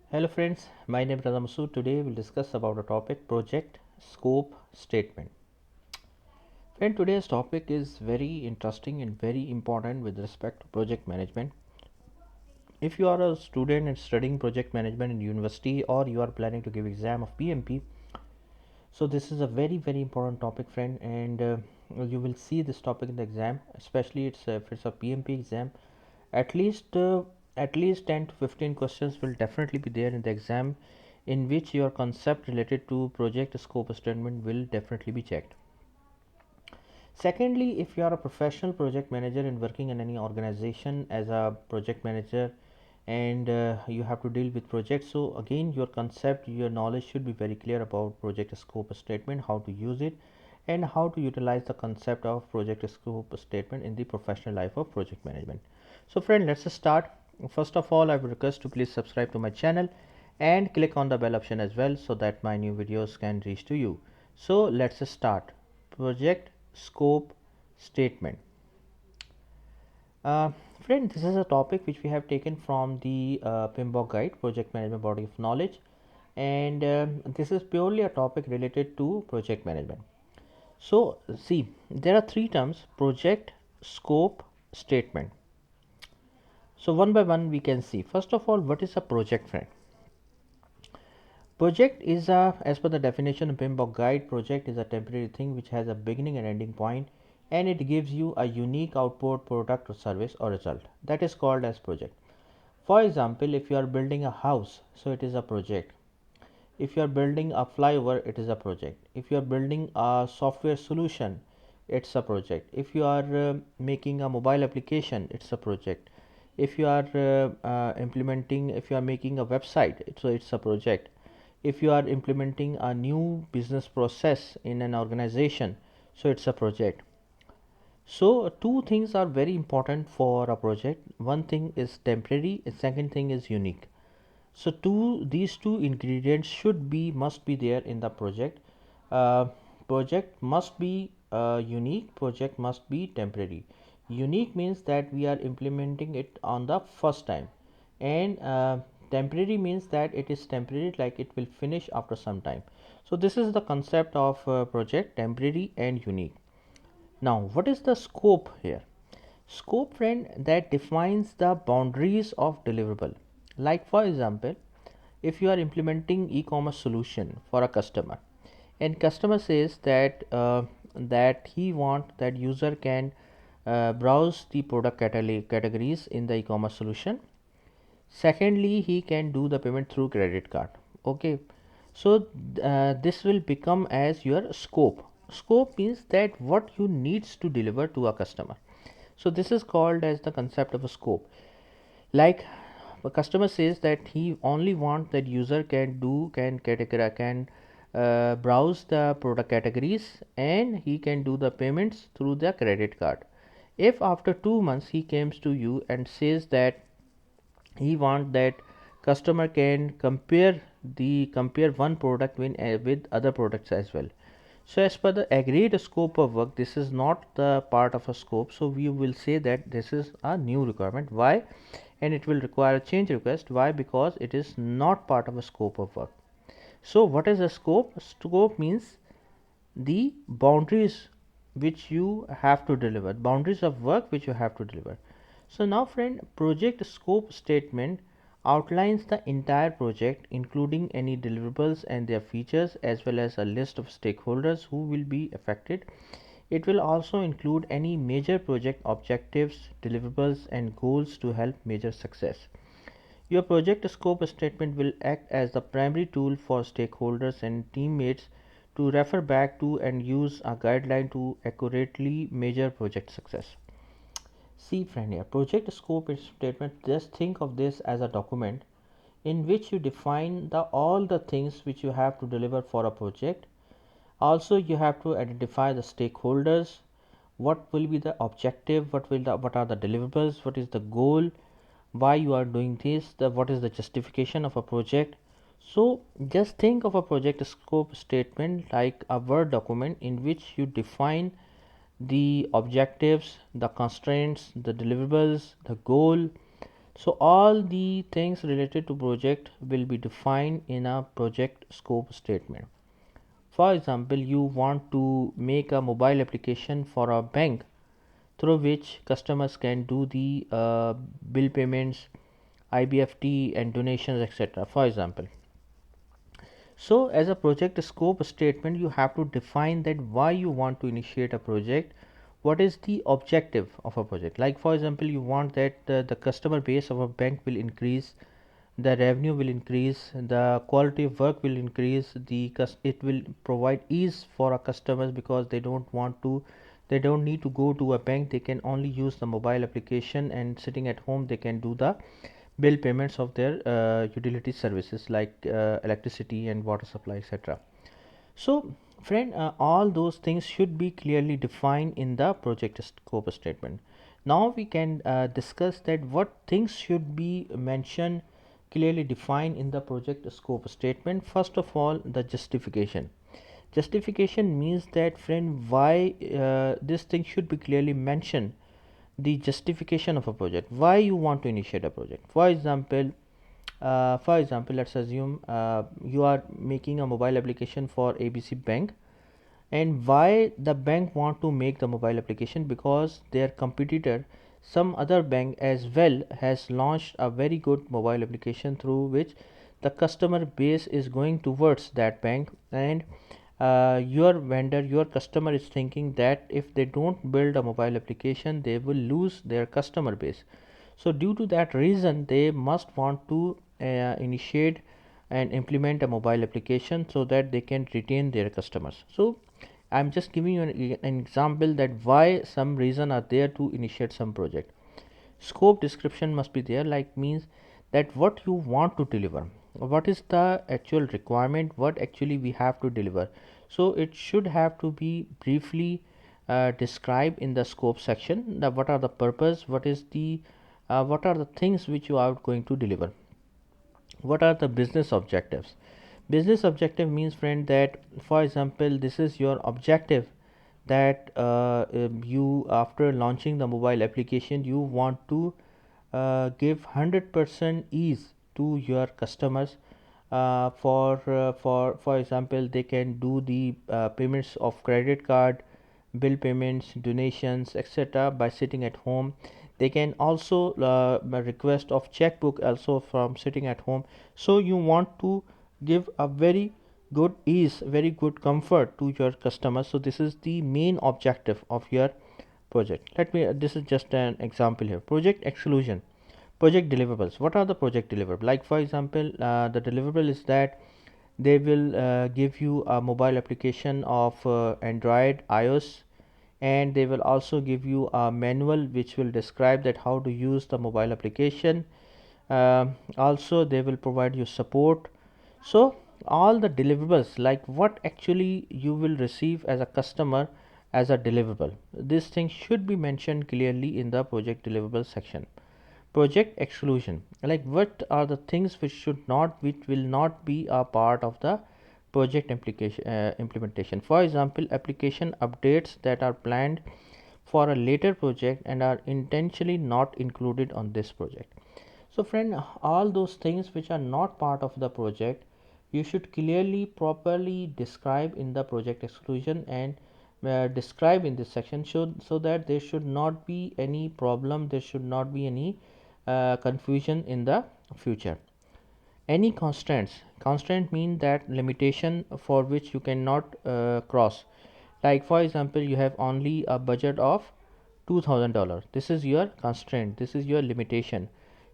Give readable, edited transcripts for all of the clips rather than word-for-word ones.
Hello friends, my name is Radha. Today we'll discuss about a topic project scope statement. Friend, today's topic is very interesting and very important with respect to project management. If you are a student and studying project management in university or you are planning to give exam of PMP, so this is a very important topic, friend, and you will see this topic in the exam, especially if it's a PMP exam. At least uh, at least 10 to 15 questions will definitely be there in the exam, in which your concept related to project scope statement will definitely be checked. Secondly, if you are a professional project manager and working in any organization as a project manager, and you have to deal with projects, so again your concept, your knowledge should be very clear about project scope statement, how to use it, and how to utilize the concept of project scope statement in the professional life of project management. So friend, let's start. First of all, I would request to please subscribe to my channel and click on the bell option as well, so that my new videos can reach to you. So let's start. Project scope statement. uh, Friend, this is a topic which we have taken from the PMBOK guide, project management body of knowledge, and this is purely a topic related to project management. So see, there are three terms: project, scope, statement. So one by one we can see. First of all, what is a project, friend? Project is as per the definition of PMBOK guide, project is a temporary thing which has a beginning and ending point, and it gives you a unique output, product or service or result. That is called as project. For example, if you are building a house, so it is a project. If you are building a flyover, it is a project. If you are building a software solution, it's a project. If you are making a mobile application, it's a project. If you are if you are making a website, so it's a project. If you are implementing a new business process in an organization, so it's a project. So two things are very important for a project. One thing is temporary, and second thing is unique. So these two ingredients must be there in the project. uh, Project must be unique, project must be temporary. Unique means that we are implementing it on the first time, and temporary means that it is temporary, like it will finish after some time. So this is the concept of project: temporary and unique. Now what is the scope here? Scope, friend, that defines the boundaries of deliverable. Like for example, if you are implementing e-commerce solution for a customer, and customer says that he want that user can browse the product categories in the e-commerce solution. Secondly, he can do the payment through credit card. Okay, so this will become as your scope. Scope means that what you needs to deliver to a customer. So this is called as the concept of a scope. Like a customer says that he only want that user can browse the product categories, and he can do the payments through the credit card. If after 2 months he comes to you and says that he want that customer can compare one product with other products as well. So as per the agreed scope of work, this is not the part of a scope, so we will say that this is a new requirement. Why? And it will require a change request. Why? Because it is not part of a scope of work. So what is a scope? Scope means the boundaries which you have to deliver, boundaries of work which you have to deliver. So now friend, project scope statement outlines the entire project, including any deliverables and their features, as well as a list of stakeholders who will be affected. It will also include any major project objectives, deliverables and goals to help measure success. Your project scope statement will act as the primary tool for stakeholders and teammates to refer back to and use a guideline to accurately measure project success. See friend, here project scope statement, just think of this as a document in which you define all the things which you have to deliver for a project. Also you have to identify the stakeholders, what will be the objective, what are the deliverables, what is the goal, why you are doing this, what is the justification of a project. So just think of a project scope statement like a Word document in which you define the objectives, the constraints, the deliverables, the goal, So all the things related to project will be defined in a project scope statement. For example, you want to make a mobile application for a bank through which customers can do the bill payments, IBFT and donations, etc. For example, so as a project scope statement, you have to define that why you want to initiate a project, what is the objective of a project. Like for example, you want that the customer base of a bank will increase, the revenue will increase, the quality of work will increase, it will provide ease for our customers because they don't need to go to a bank, they can only use the mobile application, and sitting at home they can do the bill payments of their utility services like electricity and water supply, etc. So friend, all those things should be clearly defined in the project scope statement. Now we can discuss that what things should be mentioned, clearly defined in the project scope statement. First of all, the justification. Justification means that friend, why this thing should be clearly mentioned, the justification of a project, why you want to initiate a project. For example, let's assume you are making a mobile application for ABC Bank, and why the bank want to make the mobile application, because their competitor, some other bank as well, has launched a very good mobile application through which the customer base is going towards that bank, and your vendor, your customer is thinking that if they don't build a mobile application they will lose their customer base. So due to that reason they must want to initiate and implement a mobile application so that they can retain their customers. So I'm just giving you an example that why some reason are there to initiate some project. Scope description must be there, like means that what you want to deliver, what is the actual requirement, what actually we have to deliver. So it should have to be briefly described in the scope section, that what are the purpose, what are the things which you are going to deliver, what are the business objectives. Business objective means friend that, for example, this is your objective, that you, after launching the mobile application, you want to give 100% ease to your customers. For example, they can do the payments of credit card, bill payments, donations, etc. by sitting at home. They can also request of checkbook also from sitting at home. So you want to give a very good ease, very good comfort to your customers. So this is the main objective of your project. This is just an example here. Project exclusion. Project deliverables. What are the project deliverables? Like for example, the deliverable is that they will give you a mobile application of Android, iOS, and they will also give you a manual which will describe that how to use the mobile application. Also they will provide you support. So all the deliverables, like what actually you will receive as a customer as a deliverable, this thing should be mentioned clearly in the project deliverable section. Project exclusion, like what are the things which will not be a part of the project implementation. For example, application updates that are planned for a later project and are intentionally not included on this project. So friend, all those things which are not part of the project, you should clearly properly describe in the project exclusion and describe in this section, so that there should not be any problem, there should not be any confusion in the future. Any constraint mean that limitation for which you cannot cross. Like for example, you have only a budget of $2000, this is your constraint, this is your limitation.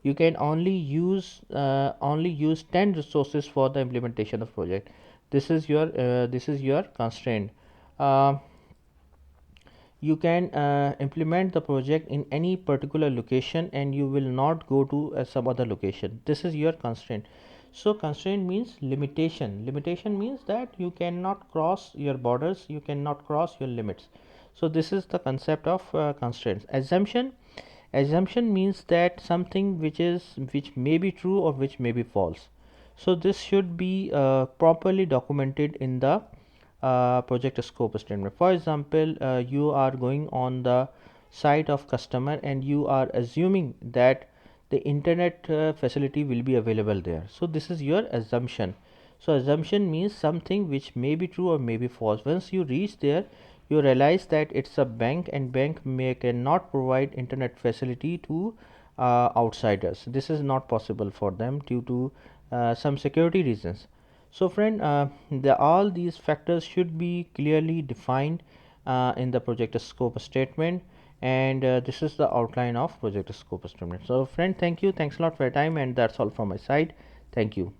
You can only use 10 resources for the implementation of project. This is your constraint. uh, you can implement the project in any particular location and you will not go to some other location. This is your constraint. So constraint means limitation. Limitation means that you cannot cross your borders, you cannot cross your limits. So this is the concept of constraints. Assumption means that something which may be true or which may be false. So this should be properly documented in the project scope statement. For example, you are going on the site of customer and you are assuming that the internet facility will be available there. So this is your assumption. So assumption means something which may be true or may be false. Once you reach there, you realize that it's a bank, and bank cannot provide internet facility to outsiders. This is not possible for them due to some security reasons. So friend, all these factors should be clearly defined in the project scope statement, and this is the outline of project scope statement. So friend, thank you, thanks a lot for your time, and that's all from my side. Thank you.